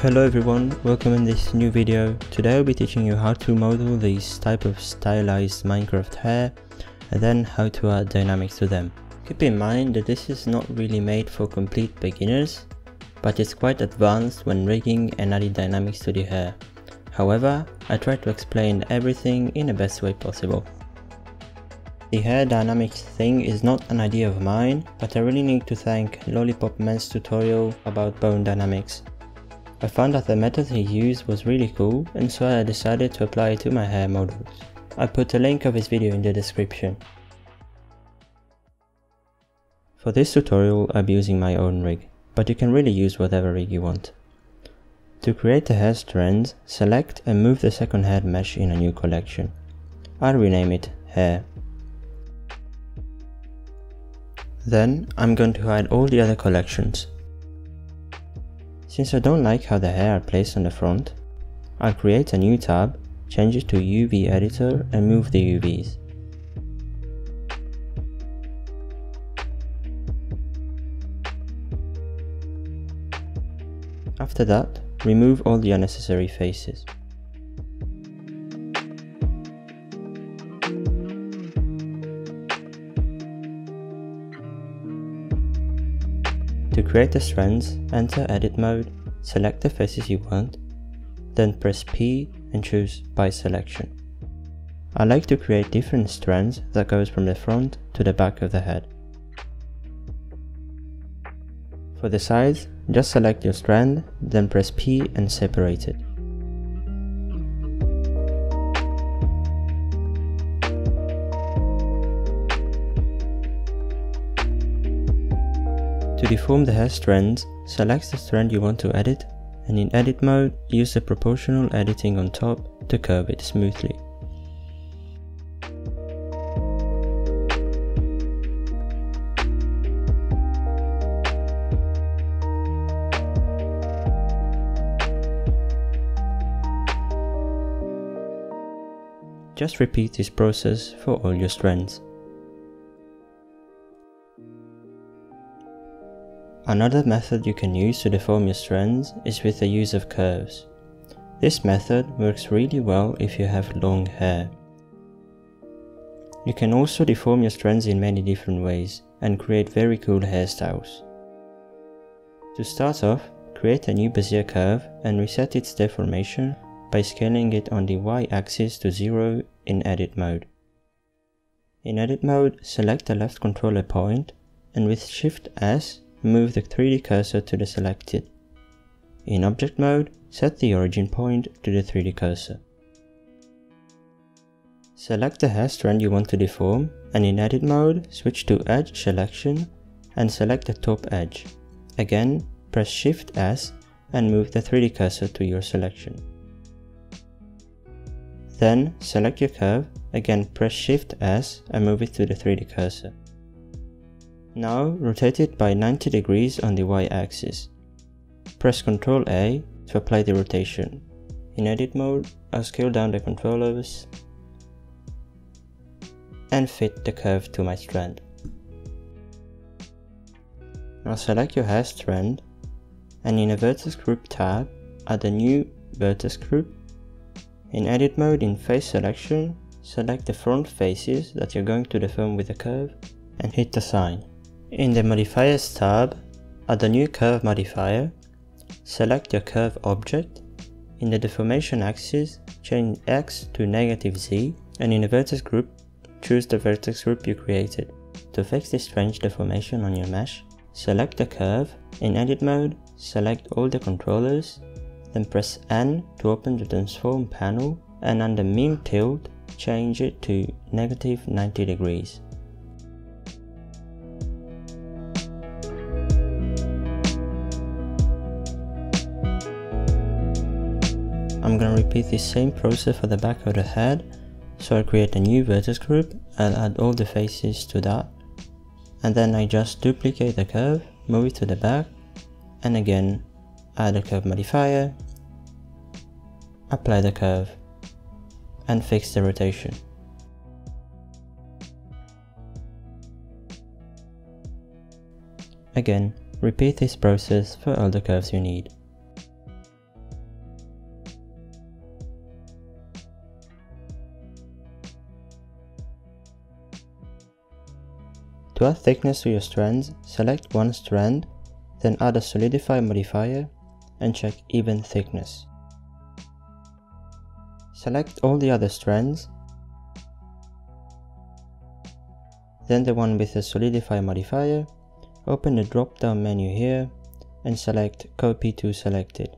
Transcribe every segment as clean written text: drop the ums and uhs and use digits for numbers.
Hello everyone, welcome in this new video. Today I'll be teaching you how to model these type of stylized Minecraft hair and then how to add dynamics to them. Keep in mind that this is not really made for complete beginners, but it's quite advanced when rigging and adding dynamics to the hair. However, I try to explain everything in the best way possible. The hair dynamics thing is not an idea of mine, but I really need to thank Lollipop Man's tutorial about bone dynamics. I found that the method he used was really cool, and so I decided to apply it to my hair models. I put a link of his video in the description. For this tutorial I'll be using my own rig, but you can really use whatever rig you want. To create the hair strands, select and move the second head mesh in a new collection. I'll rename it Hair. Then I'm going to hide all the other collections. Since I don't like how the hair are placed on the front, I'll create a new tab, change it to UV editor and move the UVs. After that, remove all the unnecessary faces. To create the strands, enter edit mode, select the faces you want, then press P and choose by selection. I like to create different strands that goes from the front to the back of the head. For the sides, just select your strand, then press P and separate it. To deform the hair strands, select the strand you want to edit, and in edit mode, use the proportional editing on top to curve it smoothly. Just repeat this process for all your strands. Another method you can use to deform your strands is with the use of curves. This method works really well if you have long hair. You can also deform your strands in many different ways and create very cool hairstyles. To start off, create a new Bezier curve and reset its deformation by scaling it on the Y-axis to 0 in edit mode. In edit mode, select the left controller point and with Shift S, move the 3D cursor to the selected. In object mode, set the origin point to the 3D cursor. Select the hair strand you want to deform, and in edit mode, switch to edge selection and select the top edge. Again, press Shift S and move the 3D cursor to your selection. Then select your curve, again press Shift S and move it to the 3D cursor. Now rotate it by 90 degrees on the Y-axis. Press Ctrl A to apply the rotation. In edit mode, I'll scale down the controllers and fit the curve to my strand. Now select your hair strand and in a vertex group tab, add a new vertex group. In edit mode, in face selection, select the front faces that you're going to deform with the curve and hit assign. In the modifiers tab, add a new curve modifier, select your curve object, in the deformation axis, change X to -Z, and in the vertex group, choose the vertex group you created. To fix this strange deformation on your mesh, select the curve, in edit mode, select all the controllers, then press N to open the transform panel, and under mean tilt, change it to -90 degrees. I'm gonna repeat the same process for the back of the head, so I create a new vertex group and add all the faces to that, and then I just duplicate the curve, move it to the back, and again add a curve modifier, apply the curve, and fix the rotation. Again, repeat this process for all the curves you need. To add thickness to your strands, select one strand, then add a solidify modifier and check even thickness. Select all the other strands, then the one with the solidify modifier, open the drop down menu here and select copy to selected.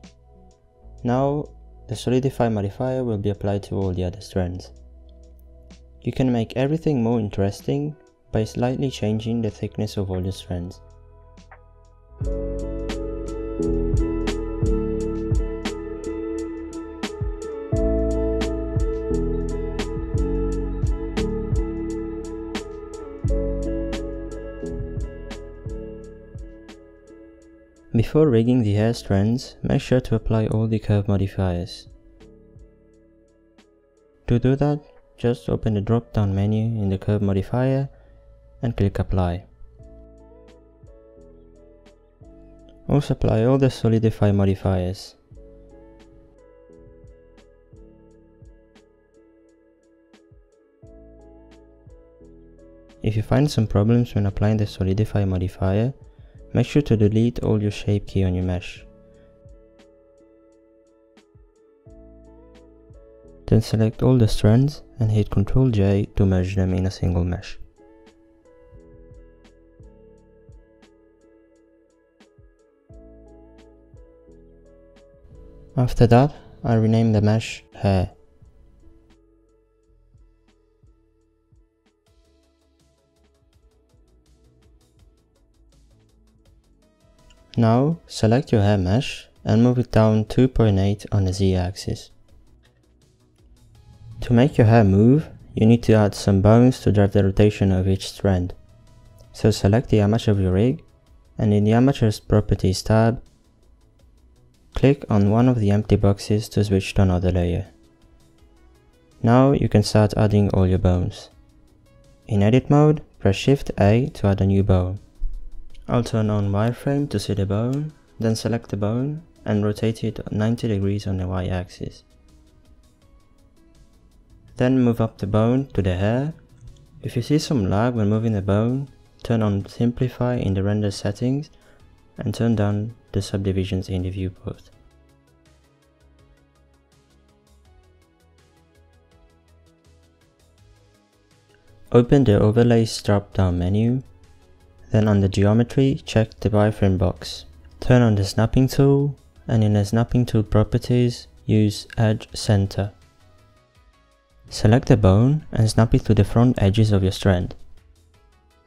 Now the solidify modifier will be applied to all the other strands. You can make everything more interesting by slightly changing the thickness of all the strands. Before rigging the hair strands, make sure to apply all the curve modifiers. To do that, just open the drop down menu in the curve modifier and click apply. Also apply all the solidify modifiers. If you find some problems when applying the solidify modifier, make sure to delete all your shape key on your mesh. Then select all the strands and hit Ctrl J to merge them in a single mesh. After that, I rename the mesh Hair. Now, select your hair mesh and move it down 2.8 on the Z-axis. To make your hair move, you need to add some bones to drive the rotation of each strand. So select the armature of your rig, and in the Armature's Properties tab, click on one of the empty boxes to switch to another layer. Now you can start adding all your bones. In edit mode, press Shift A to add a new bone. I'll turn on wireframe to see the bone, then select the bone and rotate it 90 degrees on the Y-axis. Then move up the bone to the hair. If you see some lag when moving the bone, turn on Simplify in the render settings and turn down the subdivisions in the viewport. Open the Overlays drop-down menu, then on the Geometry, check the wireframe box. Turn on the Snapping tool, and in the Snapping tool properties, use Edge Center. Select the bone and snap it to the front edges of your strand.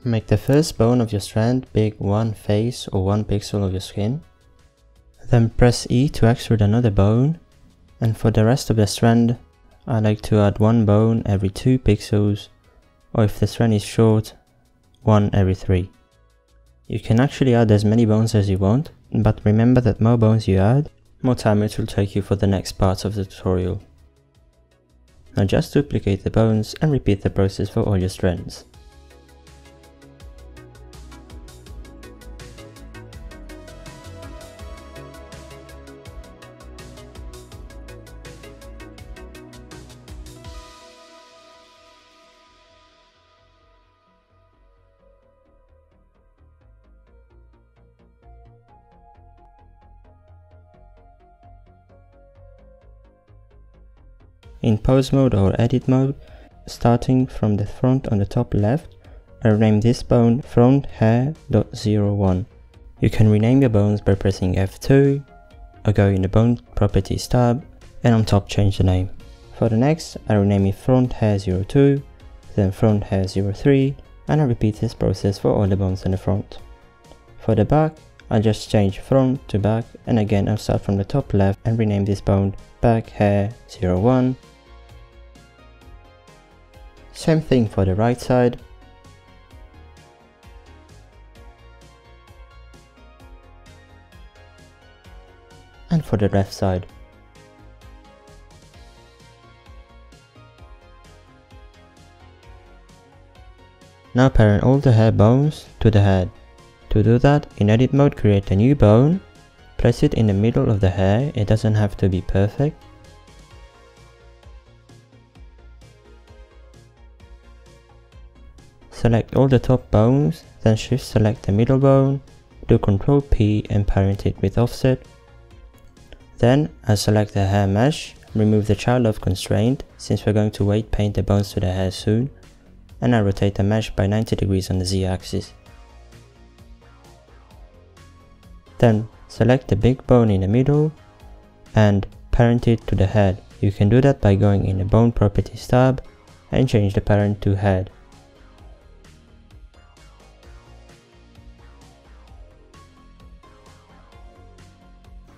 Make the first bone of your strand big 1 face or 1 pixel of your skin. Then press E to extrude another bone, and for the rest of the strand, I like to add 1 bone every 2 pixels, or if the strand is short, 1 every 3. You can actually add as many bones as you want, but remember that more bones you add, more time it will take you for the next parts of the tutorial. Now just duplicate the bones and repeat the process for all your strands. In pose mode or edit mode, starting from the front on the top left, I rename this bone front hair.01. You can rename your bones by pressing F2, or go in the bone properties tab, and on top change the name. For the next, I rename it front hair02, then front hair03, and I repeat this process for all the bones in the front. For the back, I just change front to back, and again I'll start from the top left and rename this bone back hair01. Same thing for the right side. And for the left side. Now parent all the hair bones to the head. To do that, in edit mode create a new bone, place it in the middle of the hair, it doesn't have to be perfect. Select all the top bones, then shift select the middle bone, do Ctrl P and parent it with offset. Then I'll select the hair mesh, remove the child of constraint since we're going to weight paint the bones to the hair soon, and I rotate the mesh by 90 degrees on the Z axis. Then select the big bone in the middle and parent it to the head. You can do that by going in the Bone Properties tab and change the parent to head.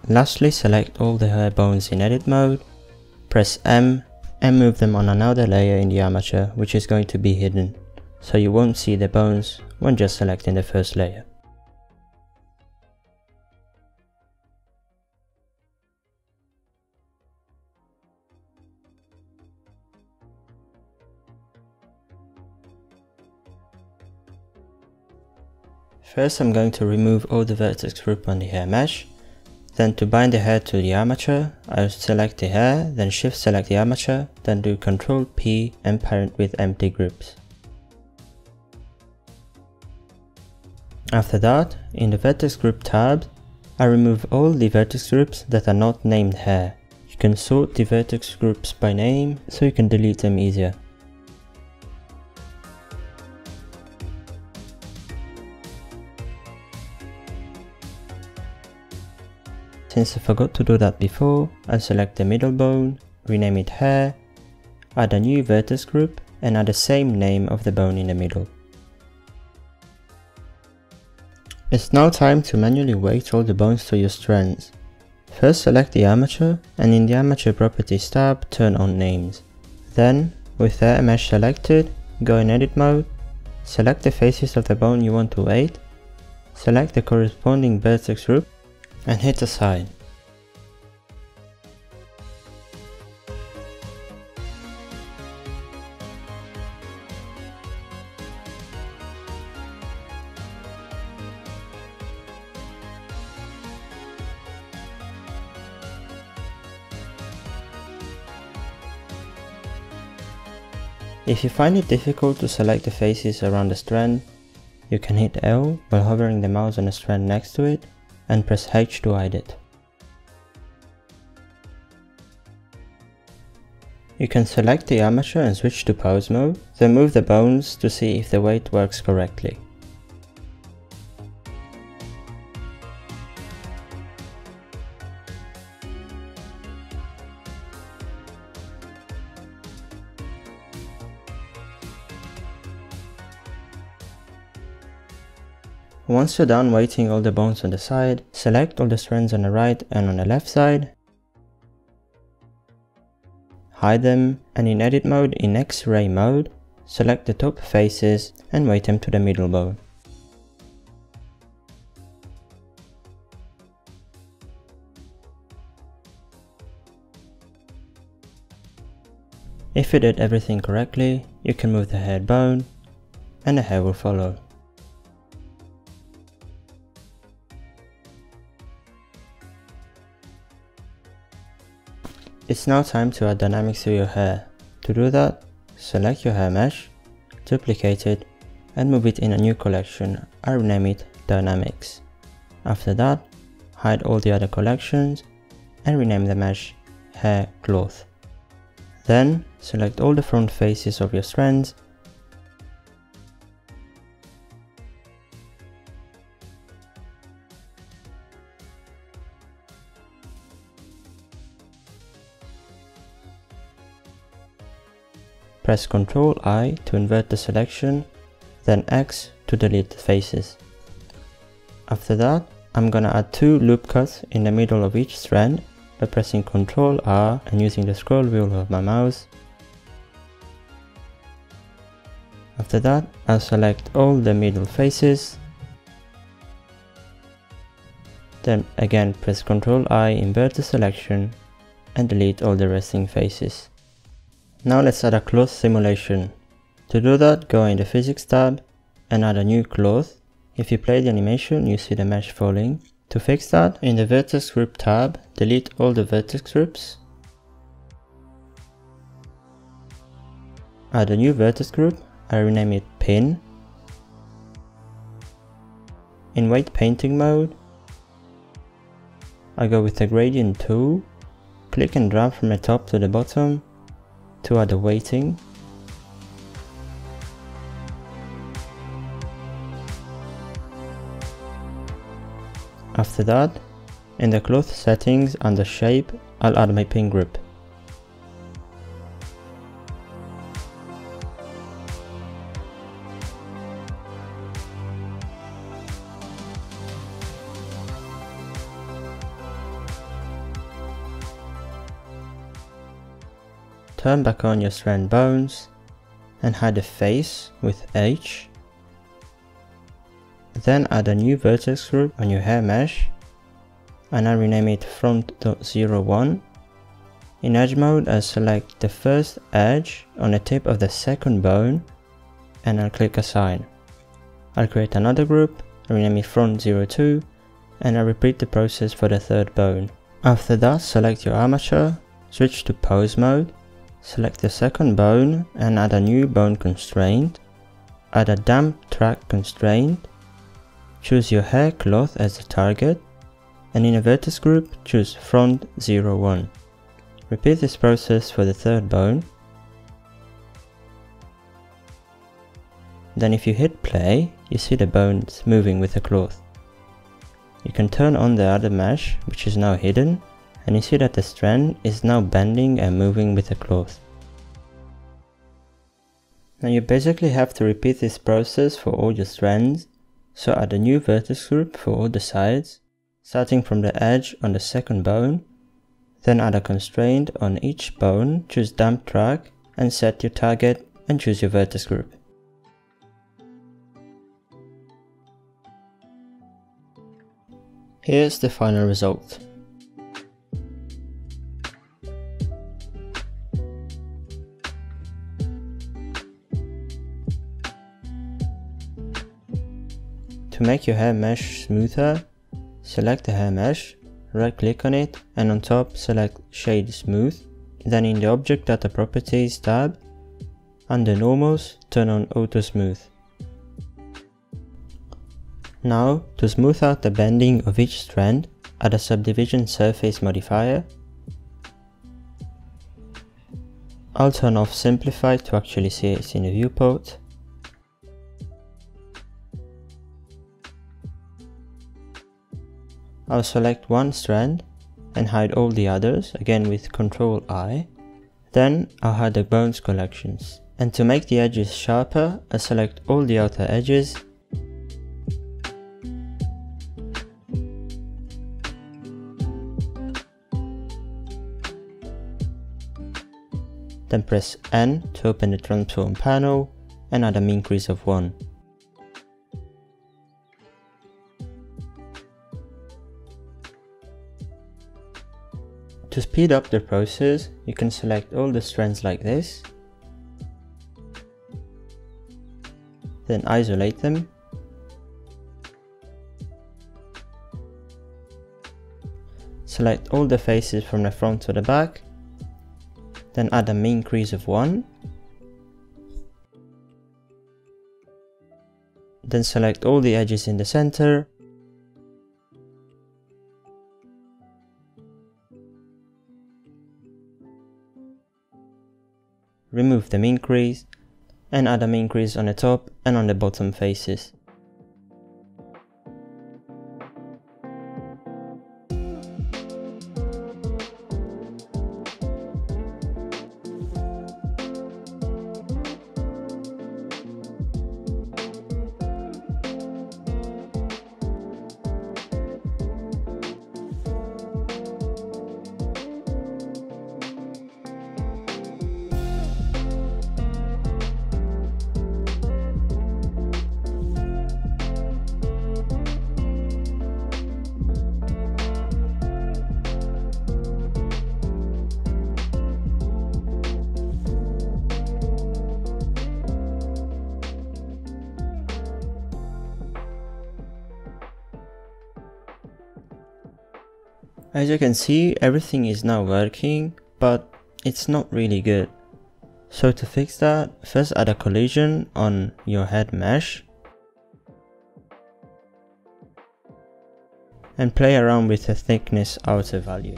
Lastly, select all the hair bones in edit mode, press M and move them on another layer in the armature, which is going to be hidden, so you won't see the bones when just selecting the first layer. First I'm going to remove all the vertex group on the hair mesh. Then to bind the hair to the armature, I'll select the hair, then shift select the armature, then do Ctrl P and parent with empty groups. After that, in the vertex group tab, I remove all the vertex groups that are not named hair. You can sort the vertex groups by name so you can delete them easier. Since I forgot to do that before, I'll select the middle bone, rename it hair, add a new vertex group and add the same name of the bone in the middle. It's now time to manually weight all the bones to your strands. First select the armature and in the armature properties tab turn on names. Then, with the hair mesh selected, go in edit mode, select the faces of the bone you want to weight, select the corresponding vertex group and hit assign. If you find it difficult to select the faces around the strand, you can hit L while hovering the mouse on the strand next to it and press H to hide it. You can select the armature and switch to pose mode, then move the bones to see if the weight works correctly. Once you're done weighting all the bones on the side, select all the strands on the right and on the left side, hide them, and in edit mode in X-ray mode, select the top faces and weight them to the middle bone. If you did everything correctly, you can move the head bone and the hair will follow. It's now time to add dynamics to your hair. To do that, select your hair mesh, duplicate it and move it in a new collection. I rename it Dynamics. After that, hide all the other collections and rename the mesh Hair Cloth. Then select all the front faces of your strands press Ctrl I to invert the selection, then X to delete the faces. After that, I'm gonna add 2 loop cuts in the middle of each strand by pressing Ctrl R and using the scroll wheel of my mouse. After that, I'll select all the middle faces, then again press Ctrl I, invert the selection and delete all the resting faces. Now let's add a cloth simulation. To do that, go in the Physics tab and add a new cloth. If you play the animation, you see the mesh falling. To fix that, in the Vertex Group tab, delete all the vertex groups. Add a new vertex group, I rename it Pin, In weight painting mode, I go with the gradient tool, click and drag from the top to the bottom to add a weighting. After that, in the cloth settings under shape, I'll add my pin grip. Turn back on your strand bones and hide the face with H. Then add a new vertex group on your hair mesh and I rename it front.01. In edge mode, I'll select the first edge on the tip of the second bone and I'll click assign. I'll create another group, rename it front02 and I'll repeat the process for the third bone. After that, select your armature, switch to pose mode. Select the second bone and add a new bone constraint. Add a damp track constraint. Choose your hair cloth as the target. And in a vertex group, choose front 01. Repeat this process for the third bone. Then if you hit play, you see the bones moving with the cloth. You can turn on the other mesh, which is now hidden, and you see that the strand is now bending and moving with the cloth. Now you basically have to repeat this process for all your strands, so add a new vertex group for all the sides, starting from the edge on the second bone, then add a constraint on each bone, choose damp track and set your target and choose your vertex group. Here's the final result. To make your hair mesh smoother, select the hair mesh, right click on it and on top select Shade Smooth. Then in the Object Data Properties tab, under Normals, turn on Auto Smooth. Now, to smooth out the bending of each strand, add a Subdivision Surface modifier. I'll turn off Simplify to actually see it in the viewport. I'll select one strand and hide all the others, again with Ctrl I. Then I'll hide the bones collections. And to make the edges sharper, I'll select all the outer edges. Then press N to open the transform panel and add a mean crease of 1. To speed up the process, you can select all the strands like this, then isolate them, select all the faces from the front to the back, then add a mean crease of 1, then select all the edges in the center, remove the mean crease and add a mean crease on the top and on the bottom faces. As you can see, everything is now working, but it's not really good. So to fix that, first add a collision on your head mesh. and play around with the thickness outer value.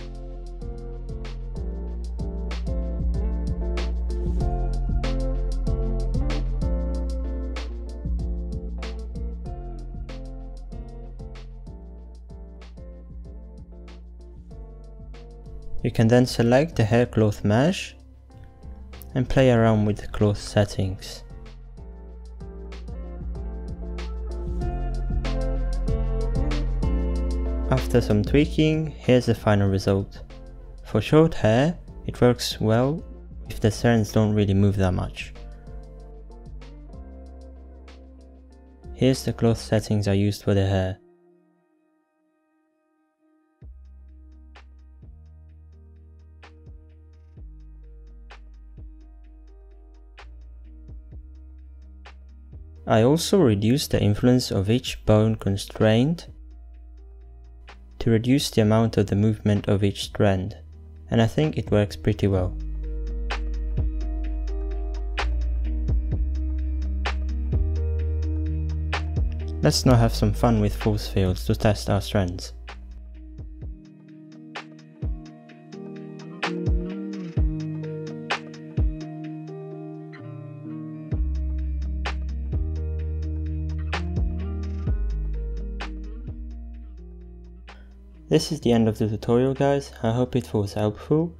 You can then select the hair cloth mesh and play around with the cloth settings. After some tweaking, here's the final result. For short hair, it works well if the strands don't really move that much. Here's the cloth settings I used for the hair. I also reduced the influence of each bone constraint to reduce the amount of the movement of each strand, and I think it works pretty well. Let's now have some fun with force fields to test our strands. This is the end of the tutorial, guys. I hope it was helpful.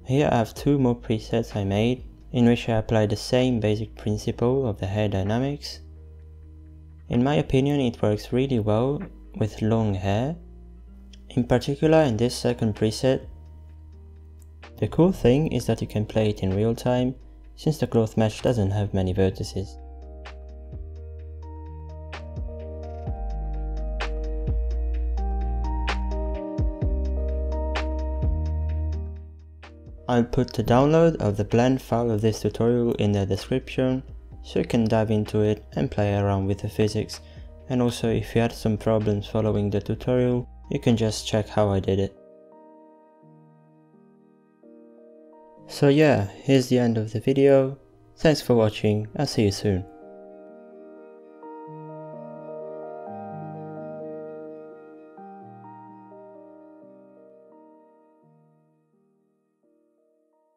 Here I have two more presets I made, in which I apply the same basic principle of the hair dynamics. In my opinion, it works really well with long hair. In particular, in this second preset, the cool thing is that you can play it in real time, since the cloth mesh doesn't have many vertices. I'll put the download of the blend file of this tutorial in the description, so you can dive into it and play around with the physics, and also if you had some problems following the tutorial, you can just check how I did it. So yeah, here's the end of the video. Thanks for watching, I'll see you soon.